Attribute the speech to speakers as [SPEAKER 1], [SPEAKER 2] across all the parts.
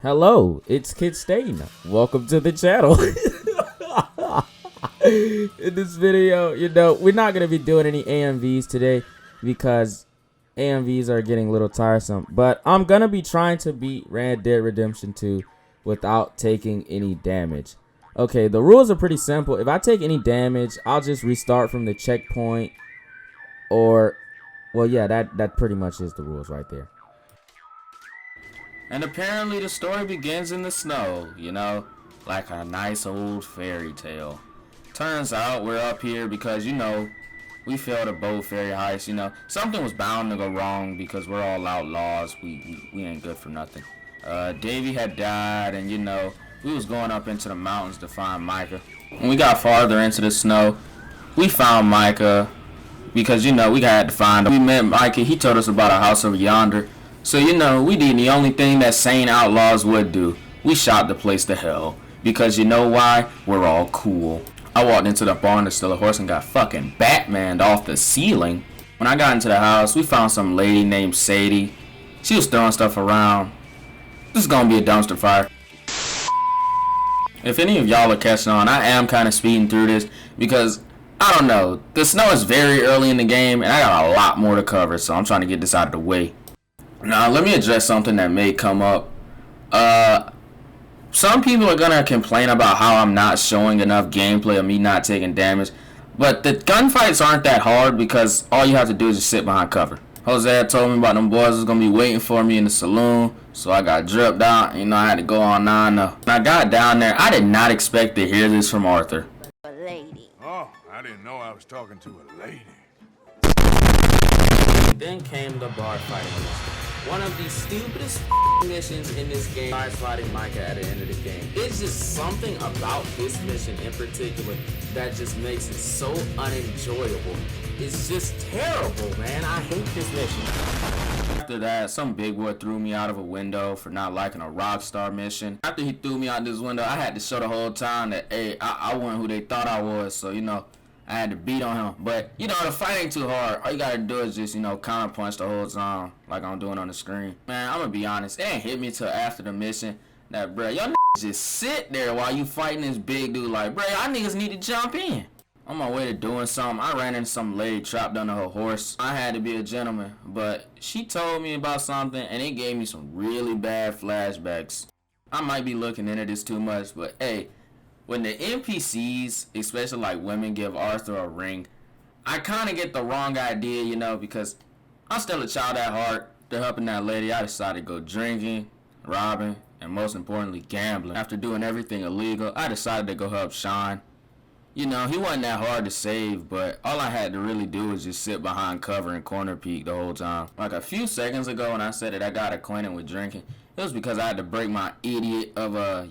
[SPEAKER 1] Hello, it's KidStain. Welcome to the channel. In this video, we're not going to be doing any AMVs today because AMVs are getting a little tiresome. But I'm going to be trying to beat Red Dead Redemption 2 without taking any damage. Okay, the rules are pretty simple. If I take any damage, I'll just restart from the checkpoint. Or, well, yeah, that pretty much is the rules right there.
[SPEAKER 2] And apparently the story begins in the snow, like a nice old fairy tale. Turns out we're up here because, we failed a boat ferry heist, something was bound to go wrong because we're all outlaws. We ain't good for nothing. Davey had died and, we was going up into the mountains to find Micah. When we got farther into the snow, we found Micah because, we had to find him. We met Micah, he told us about a house over yonder. So, we did the only thing that sane outlaws would do. We shot the place to hell. Because you know why? We're all cool. I walked into the barn to steal a horse and got fucking Batmaned off the ceiling. When I got into the house, we found some lady named Sadie. She was throwing stuff around. This is gonna be a dumpster fire. If any of y'all are catching on, I am kind of speeding through this because, I don't know, the snow is very early in the game and I got a lot more to cover, so I'm trying to get this out of the way. Now, let me address something that may come up. Some people are going to complain about how I'm not showing enough gameplay of me not taking damage. But the gunfights aren't that hard because all you have to do is just sit behind cover. Jose told me about them boys was going to be waiting for me in the saloon. So I got dripped out. I had to go on 9. When I got down there, I did not expect to hear this from Arthur.
[SPEAKER 3] A lady.
[SPEAKER 4] Oh, I didn't know I was talking to a lady.
[SPEAKER 1] Then came the bar fighting mission. One of the stupidest missions in this game. Side sliding Micah at the end of the game. It's just something about this mission in particular that just makes it so unenjoyable. It's just terrible, man. I hate this mission.
[SPEAKER 2] After that, some big boy threw me out of a window for not liking a Rockstar mission. After he threw me out this window, I had to show the whole town that, hey, I wasn't who they thought I was. So, I had to beat on him. But, the fight ain't too hard. All you gotta do is just, counter punch the whole time like I'm doing on the screen. Man, I'm gonna be honest. It ain't hit me till after the mission that, bruh, y'all just sit there while you fighting this big dude. Like, bruh, y'all niggas need to jump in. On my way to doing something, I ran into some lady trapped under her horse. I had to be a gentleman, but she told me about something and it gave me some really bad flashbacks. I might be looking into this too much, but hey, when the NPCs, especially like women, give Arthur a ring, I kind of get the wrong idea, because I'm still a child at heart. To helping that lady, I decided to go drinking, robbing, and most importantly, gambling. After doing everything illegal, I decided to go help Sean. He wasn't that hard to save, but all I had to really do was just sit behind cover and corner peek the whole time. Like a few seconds ago when I said that I got acquainted with drinking, it was because I had to break my idiot of a,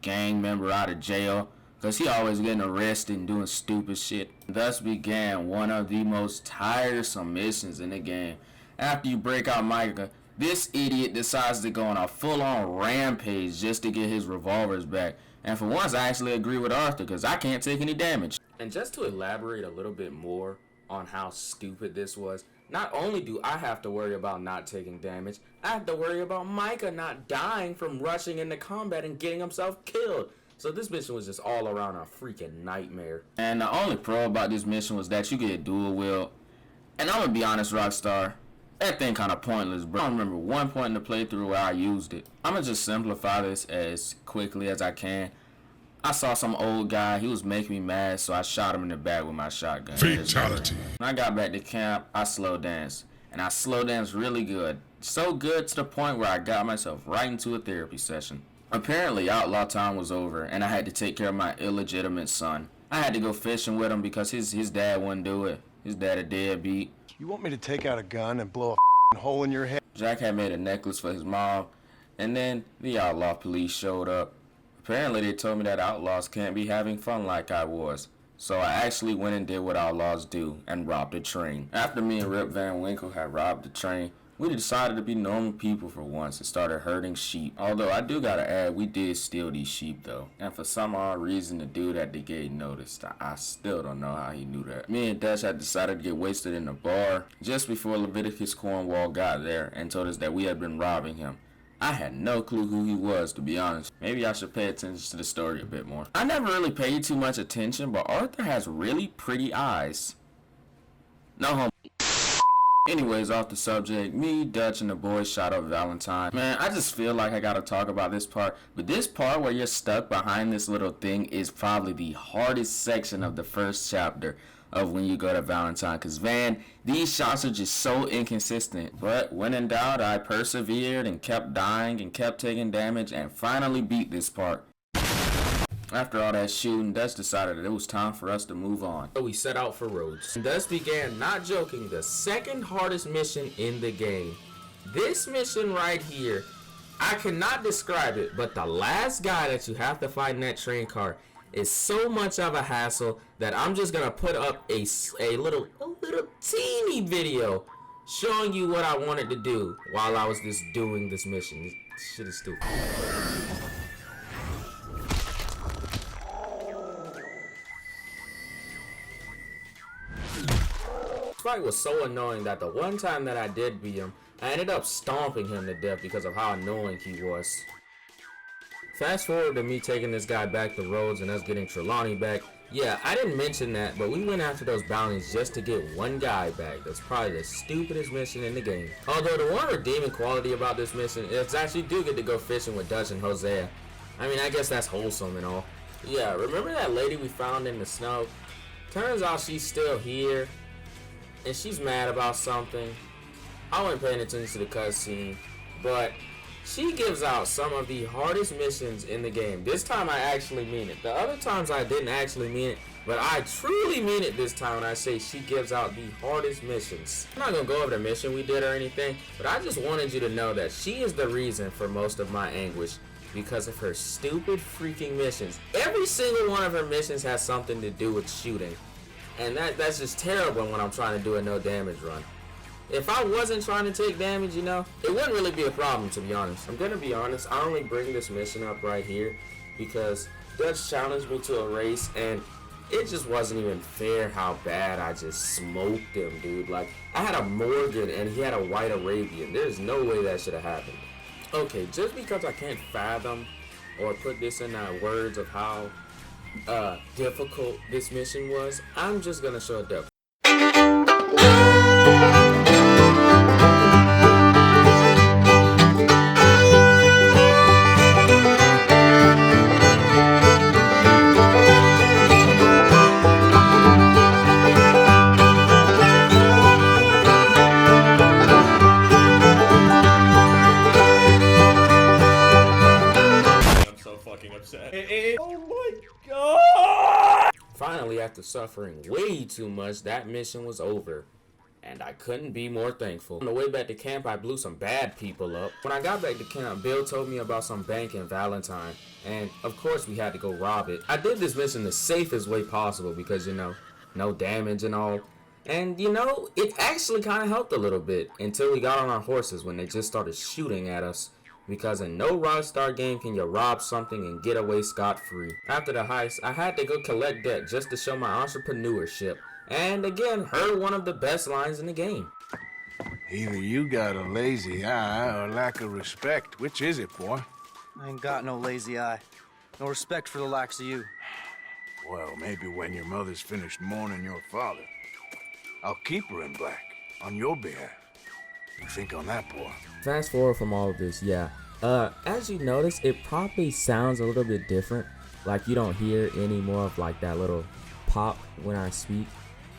[SPEAKER 2] gang member out of jail because he always getting arrested and doing stupid shit. Thus began one of the most tiresome missions in the game. After you break out Micah, this idiot decides to go on a full-on rampage just to get his revolvers back. And for once, I actually agree with Arthur because I can't take any damage.
[SPEAKER 1] And just to elaborate a little bit more on how stupid this was, not only do I have to worry about not taking damage, I have to worry about Micah not dying from rushing into combat and getting himself killed. So this mission was just all around a freaking nightmare.
[SPEAKER 2] And the only pro about this mission was that you get dual wield. And I'm gonna be honest, Rockstar, that thing kind of pointless, bro. I don't remember one point in the playthrough where I used it. I'm gonna just simplify this as quickly as I can. I saw some old guy, he was making me mad, so I shot him in the back with my shotgun.
[SPEAKER 4] Fatality.
[SPEAKER 2] When I got back to camp, I slow danced. And I slow danced really good. So good to the point where I got myself right into a therapy session. Apparently, outlaw time was over, and I had to take care of my illegitimate son. I had to go fishing with him because his dad wouldn't do it. His dad a deadbeat.
[SPEAKER 4] You want me to take out a gun and blow a hole in your head?
[SPEAKER 2] Jack had made a necklace for his mom, and then the outlaw police showed up. Apparently, they told me that outlaws can't be having fun like I was. So I actually went and did what outlaws do and robbed a train. After me and Rip Van Winkle had robbed the train, we decided to be normal people for once and started herding sheep. Although I do gotta add, we did steal these sheep though. And for some odd reason, the dude at the gate noticed. I still don't know how he knew that. Me and Dash had decided to get wasted in the bar just before Leviticus Cornwall got there and told us that we had been robbing him. I had no clue who he was, to be honest. Maybe I should pay attention to the story a bit more. I never really paid too much attention, but Arthur has really pretty eyes. No homo. Anyways, off the subject, me, Dutch, and the boys shot up Valentine. Man, I just feel like I gotta talk about this part. But this part where you're stuck behind this little thing is probably the hardest section of the first chapter of when you go to Valentine. Because, man, these shots are just so inconsistent. But when in doubt, I persevered and kept dying and kept taking damage and finally beat this part. After all that shooting, Dutch decided that it was time for us to move on. So we set out for Rhodes. And thus began, not joking, the second hardest mission in the game. This mission right here, I cannot describe it, but the last guy that you have to fight in that train car is so much of a hassle that I'm just gonna put up a little teeny video showing you what I wanted to do while I was just doing this mission. This shit is stupid. This fight was so annoying that the one time that I did beat him, I ended up stomping him to death because of how annoying he was. Fast forward to me taking this guy back to Rhodes and us getting Trelawney back. Yeah, I didn't mention that, but we went after those bounties just to get one guy back. That's probably the stupidest mission in the game. Although the one redeeming quality about this mission is that you do get to go fishing with Dutch and Hosea. I mean, I guess that's wholesome and all. Yeah, remember that lady we found in the snow? Turns out she's still here, and she's mad about something. I wasn't paying attention to the cutscene, but she gives out some of the hardest missions in the game. This time I actually mean it. The other times I didn't actually mean it, but I truly mean it this time when I say she gives out the hardest missions. I'm not gonna go over the mission we did or anything, but I just wanted you to know that she is the reason for most of my anguish because of her stupid freaking missions. Every single one of her missions has something to do with shooting, and that's just terrible when I'm trying to do a no damage run. If I wasn't trying to take damage, you know, it wouldn't really be a problem, to be honest. I'm gonna be honest, I only bring this mission up right here because Dutch challenged me to a race and it just wasn't even fair how bad I just smoked him, dude. Like, I had a Morgan and he had a White Arabian. There's no way that should have happened. Okay, just because I can't fathom or put this in words of how difficult this mission was, I'm just gonna show a depth. Finally, after suffering way too much, that mission was over, and I couldn't be more thankful. On the way back to camp, I blew some bad people up. When I got back to camp, Bill told me about some bank in Valentine, and of course we had to go rob it. I did this mission the safest way possible because, you know, no damage and all. And, you know, it actually kind of helped a little bit until we got on our horses when they just started shooting at us. Because in no Rockstar game can you rob something and get away scot-free. After the heist, I had to go collect debt just to show my entrepreneurship. And again, heard one of the best lines in the game.
[SPEAKER 3] Either you got a lazy eye or lack of respect. Which is it, boy?
[SPEAKER 5] I ain't got no lazy eye. No respect for the likes of you.
[SPEAKER 3] Well, maybe when your mother's finished mourning your father, I'll keep her in black on your behalf. You think on that, boy?
[SPEAKER 1] Fast forward from all of this, yeah. As you notice, it probably sounds a little bit different. Like you don't hear any more of like that little pop when I speak.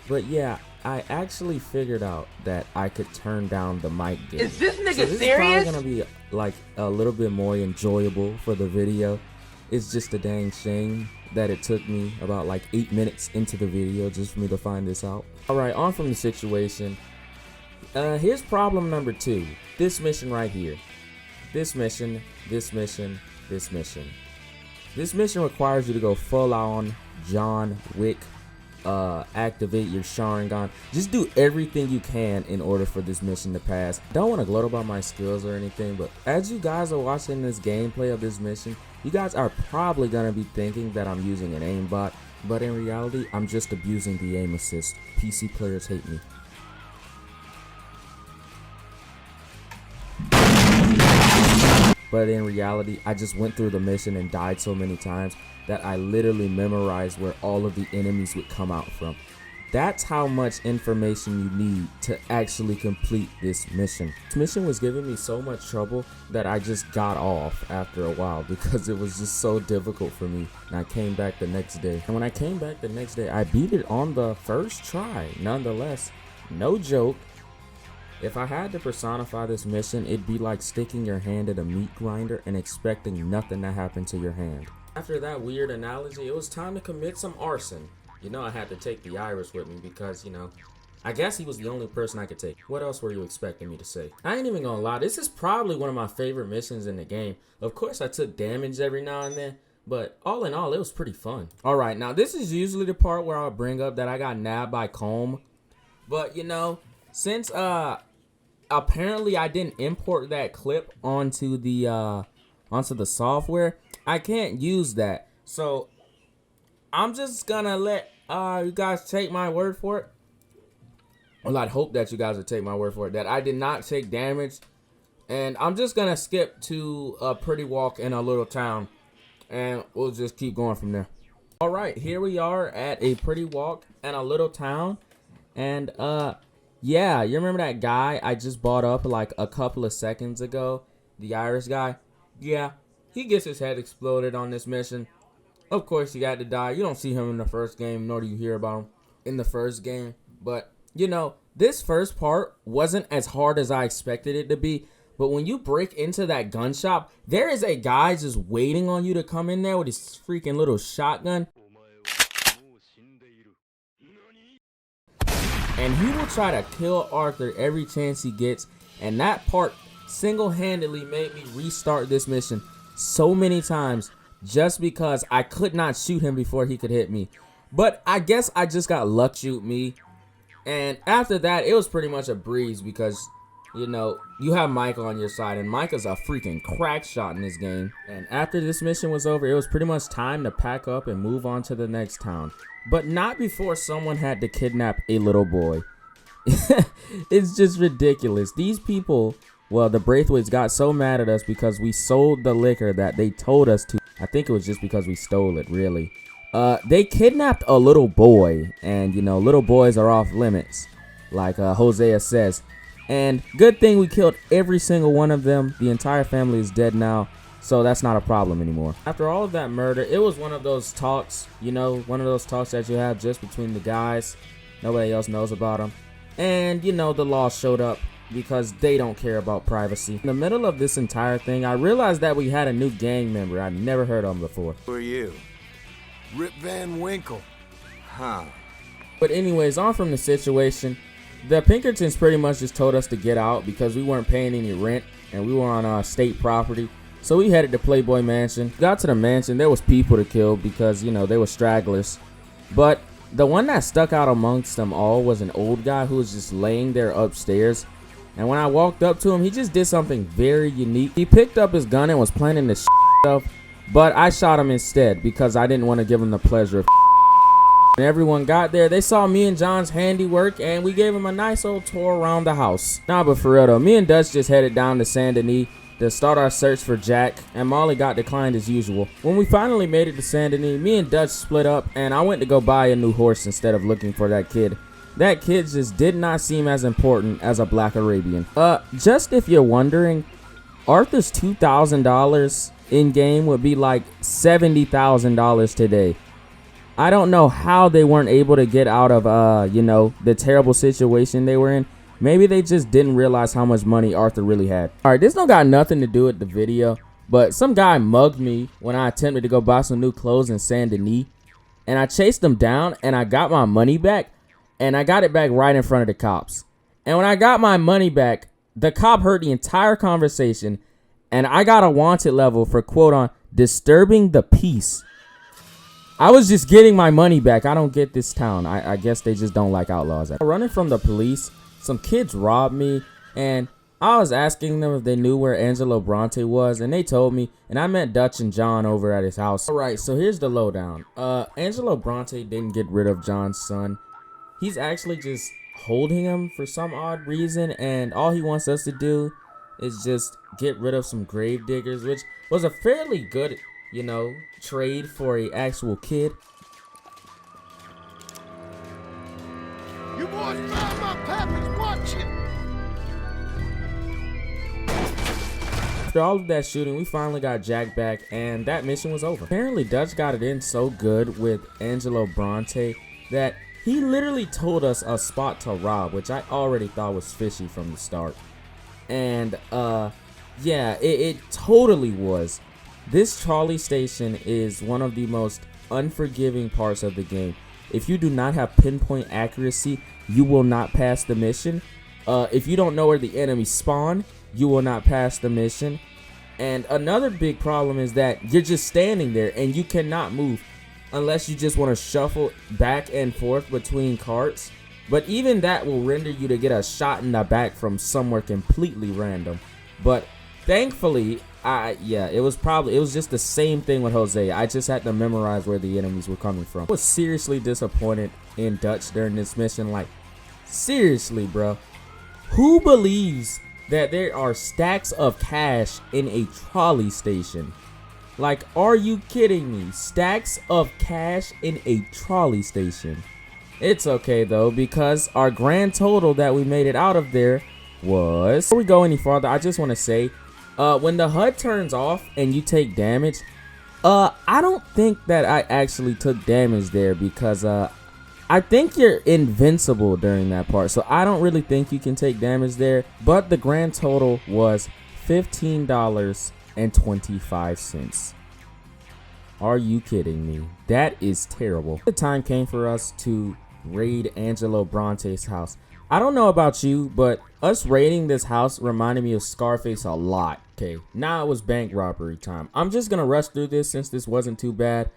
[SPEAKER 1] But yeah, I actually figured out that I could turn down the mic gain.
[SPEAKER 6] Is this nigga
[SPEAKER 1] so this
[SPEAKER 6] serious?
[SPEAKER 1] is probably gonna be like a little bit more enjoyable for the video. It's just a dang shame that it took me about like 8 minutes into the video just for me to find this out. Alright, on from the situation. Here's problem number 2. This mission right here. This mission, this mission, this mission. This mission requires you to go full on John Wick. Activate your Sharingan. Just do everything you can in order for this mission to pass. Don't want to gloat about my skills or anything, but as you guys are watching this gameplay of this mission, you guys are probably going to be thinking that I'm using an aimbot, but in reality, I'm just abusing the aim assist. PC players hate me. but in reality, I just went through the mission and died so many times that I literally memorized where all of the enemies would come out from. That's how much information you need to actually complete this mission. This mission was giving me so much trouble that I just got off after a while because it was just so difficult for me. And I came back the next day. And when I came back the next day, I beat it on the first try. Nonetheless, no joke. If I had to personify this mission, it'd be like sticking your hand in a meat grinder and expecting nothing to happen to your hand. After that weird analogy, it was time to commit some arson. You know I had to take the Irish with me because, you know, I guess he was the only person I could take. What else were you expecting me to say? I ain't even gonna lie, this is probably one of my favorite missions in the game. Of course, I took damage every now and then, but all in all, it was pretty fun. Alright, now this is usually the part where I'll bring up that I got nabbed by Comb. But, you know, since, apparently I didn't import that clip onto the software, I can't use that. So I'm just gonna let you guys take my word for it. Well, I'd hope that you guys would take my word for it that I did not take damage. And I'm just gonna skip to a pretty walk in a little town, and we'll just keep going from there. All right, here we are at a pretty walk in a little town, and yeah, you remember that guy I just bought up like a couple of seconds ago, the Irish guy? Yeah, he gets his head exploded on this mission. Of course, he got to die. You don't see him in the first game, nor do you hear about him in the first game. But, you know, this first part wasn't as hard as I expected it to be. But when you break into that gun shop, there is a guy just waiting on you to come in there with his freaking little shotgun. And he will try to kill Arthur every chance he gets. And that part single-handedly made me restart this mission so many times. Just because I could not shoot him before he could hit me. But I guess I just got luck shoot me. And after that, it was pretty much a breeze because, you know, you have Micah on your side. And Micah's a freaking crack shot in this game. And after this mission was over, it was pretty much time to pack up and move on to the next town. But not before someone had to kidnap a little boy. It's just ridiculous. These people, well, the Braithwaites got so mad at us because we sold the liquor that they told us to. I think it was just because we stole it, really. They kidnapped a little boy, and, you know, little boys are off limits, like Hosea says. And good thing we killed every single one of them. The entire family is dead now, so that's not a problem anymore. After all of that murder, it was one of those talks, you know, one of those talks that you have just between the guys. Nobody else knows about them. And, you know, the law showed up because they don't care about privacy. In the middle of this entire thing, I realized that we had a new gang member. I'd never heard of him before.
[SPEAKER 3] Who are you?
[SPEAKER 4] Rip Van Winkle.
[SPEAKER 3] Huh.
[SPEAKER 1] But anyways, on from the situation. The Pinkertons pretty much just told us to get out because we weren't paying any rent and we were on state property. So we headed to Playboy Mansion. Got to the mansion, there was people to kill because, you know, they were stragglers. But the one that stuck out amongst them all was an old guy who was just laying there upstairs. And when I walked up to him, he just did something very unique. He picked up his gun and was planning to stuff, but I shot him instead because I didn't want to give him the pleasure of. When everyone got there, they saw me and John's handiwork, and we gave him a nice old tour around the house. Nah, but for real though, me and Dutch just headed down to Saint Denis to start our search for Jack, and Molly got declined as usual. When we finally made it to Saint Denis, me and Dutch split up, and I went to go buy a new horse instead of looking for that kid. That kid just did not seem as important as a black Arabian. Just if you're wondering, Arthur's $2,000 in game would be like $70,000 today. I don't know how they weren't able to get out of, you know, the terrible situation they were in. Maybe they just didn't realize how much money Arthur really had. All right, this don't got nothing to do with the video, but some guy mugged me when I attempted to go buy some new clothes in Saint Denis, and I chased him down and I got my money back. And I got it back right in front of the cops. And when I got my money back, the cop heard the entire conversation. And I got a wanted level for, quote, on disturbing the peace. I was just getting my money back. I don't get this town. I guess they just don't like outlaws. Running from the police, some kids robbed me. And I was asking them if they knew where Angelo Bronte was. And they told me. And I met Dutch and John over at his house. All right, so here's the lowdown. Angelo Bronte didn't get rid of John's son. He's actually just holding him for some odd reason, and all he wants us to do is just get rid of some grave diggers, which was a fairly good, you know, trade for a actual kid.
[SPEAKER 4] You boys found my pappy's watching.
[SPEAKER 1] After all of that shooting, we finally got Jack back, and that mission was over. Apparently, Dutch got it in so good with Angelo Bronte that he literally told us a spot to rob, which I already thought was fishy from the start. And, yeah, it totally was. This trolley station is one of the most unforgiving parts of the game. If you do not have pinpoint accuracy, you will not pass the mission. If you don't know where the enemies spawn, you will not pass the mission. And another big problem is that you're just standing there and you cannot move unless you just want to shuffle back and forth between carts. But even that will render you to get a shot in the back from somewhere completely random. But thankfully, it was just the same thing with Jose. I just had to memorize where the enemies were coming from. I was seriously disappointed in Dutch during this mission. Like, seriously, bro. Who believes that there are stacks of cash in a trolley station? Like, are you kidding me? Stacks of cash in a trolley station. It's okay though, because our grand total that we made it out of there was... Before we go any farther, I just want to say, when the HUD turns off and you take damage, I don't think that I actually took damage there, because I think you're invincible during that part, so I don't really think you can take damage there. But the grand total was $15.25. Are you kidding me? That is terrible. The time came for us to raid Angelo Bronte's house. I don't know about you, but us raiding this house reminded me of Scarface a lot. Okay, now it was bank robbery time. I'm just gonna rush through this since this wasn't too bad.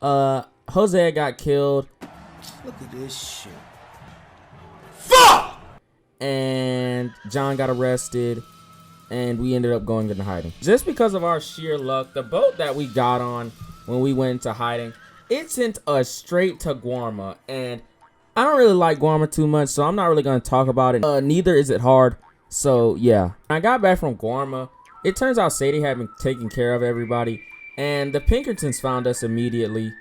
[SPEAKER 1] Jose got killed.
[SPEAKER 4] Look at this shit.
[SPEAKER 1] Fuck! And John got arrested, and we ended up going into hiding. Just because of our sheer luck, the boat that we got on when we went into hiding, it sent us straight to Guarma, and I don't really like Guarma too much, so I'm not really going to talk about it. Neither is it hard, so yeah. When I got back from Guarma, it turns out Sadie had been taking care of everybody, and the Pinkertons found us immediately.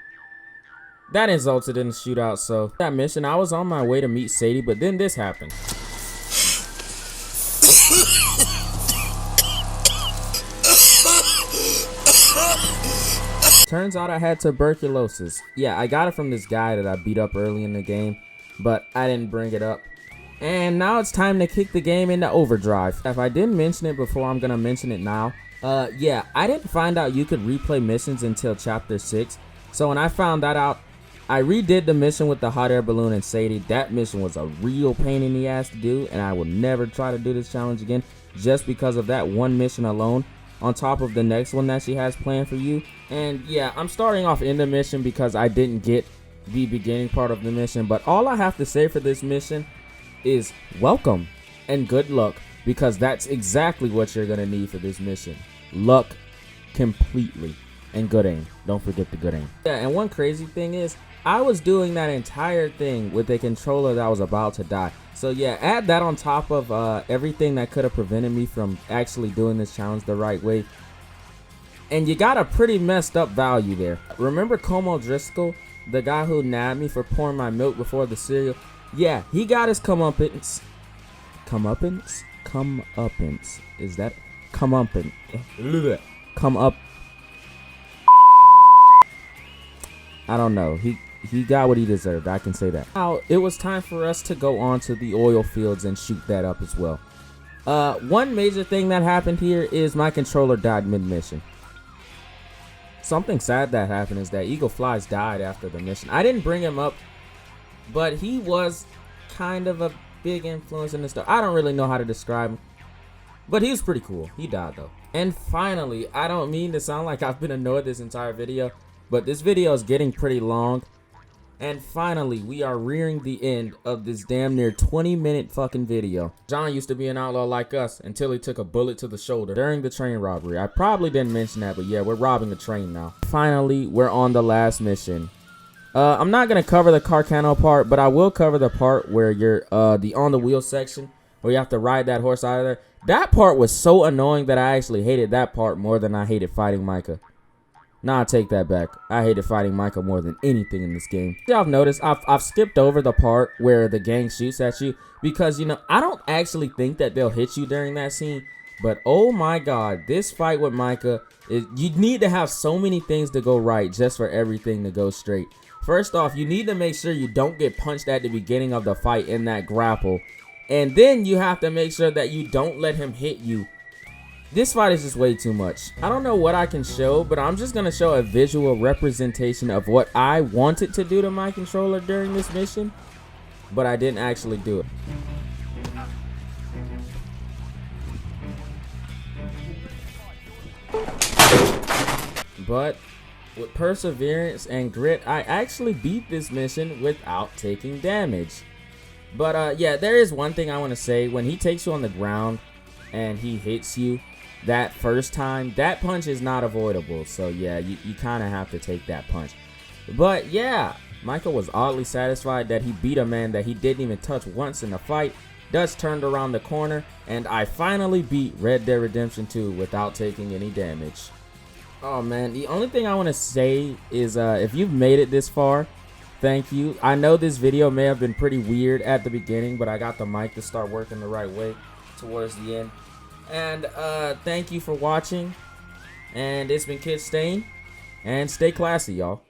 [SPEAKER 1] That resulted in a shootout, so that mission, I was on my way to meet Sadie, but then this happened. Turns out I had tuberculosis. Yeah, I got it from this guy that I beat up early in the game, but I didn't bring it up. And now it's time to kick the game into overdrive. If I didn't mention it before, I'm gonna mention it now. Yeah, I didn't find out you could replay missions until chapter 6. So when I found that out, I redid the mission with the hot air balloon and Sadie. That mission was a real pain in the ass to do, and I will never try to do this challenge again just because of that one mission alone, on top of the next one that she has planned for you. And yeah, I'm starting off in the mission because I didn't get the beginning part of the mission, but all I have to say for this mission is welcome and good luck, because that's exactly what you're gonna need for this mission. Luck completely, and good aim. Don't forget the good aim. Yeah, and one crazy thing is, I was doing that entire thing with a controller that was about to die. So yeah, add that on top of everything that could have prevented me from actually doing this challenge the right way, and you got a pretty messed up value there. Remember Como Driscoll, the guy who nabbed me for pouring my milk before the cereal? Yeah, he got his comeuppance. Comeuppance? Comeuppance. Is that comeuppance? Come up. I don't know. He got what he deserved. I can say that. Now, it was time for us to go on to the oil fields and shoot that up as well. One major thing that happened here is my controller died mid-mission. Something sad that happened is that Eagle Flies died after the mission. I didn't bring him up, but he was kind of a big influence in this stuff. I don't really know how to describe him, but he was pretty cool. He died though. And finally, I don't mean to sound like I've been annoyed this entire video, but this video is getting pretty long. And finally, we are rearing the end of this damn near 20-minute fucking video. John used to be an outlaw like us until he took a bullet to the shoulder during the train robbery. I probably didn't mention that, but yeah, we're robbing a train now. Finally, we're on the last mission. I'm not gonna cover the Carcano part, but I will cover the part where you're the on the wheel section, where you have to ride that horse out of there. That part was so annoying that I actually hated that part more than I hated fighting Micah. Nah, I take that back. I hated fighting Micah more than anything in this game. Y'all have noticed I've skipped over the part where the gang shoots at you because, you know, I don't actually think that they'll hit you during that scene. But oh my god, this fight with Micah, you need to have so many things to go right just for everything to go straight. First off, you need to make sure you don't get punched at the beginning of the fight in that grapple. And then you have to make sure that you don't let him hit you. This fight is just way too much. I don't know what I can show, but I'm just going to show a visual representation of what I wanted to do to my controller during this mission, but I didn't actually do it. But with perseverance and grit, I actually beat this mission without taking damage. But yeah, there is one thing I want to say. When he takes you on the ground and he hits you that first time, that punch is not avoidable. So yeah, you kind of have to take that punch. But yeah, Michael was oddly satisfied that he beat a man that he didn't even touch once in the fight. Dutch turned around the corner, and I finally beat Red Dead Redemption 2 without taking any damage. Oh man, the only thing I want to say is if you've made it this far, thank you. I know this video may have been pretty weird at the beginning, but I got the mic to start working the right way towards the end. And thank you for watching. And it's been KidStain. And stay classy, y'all.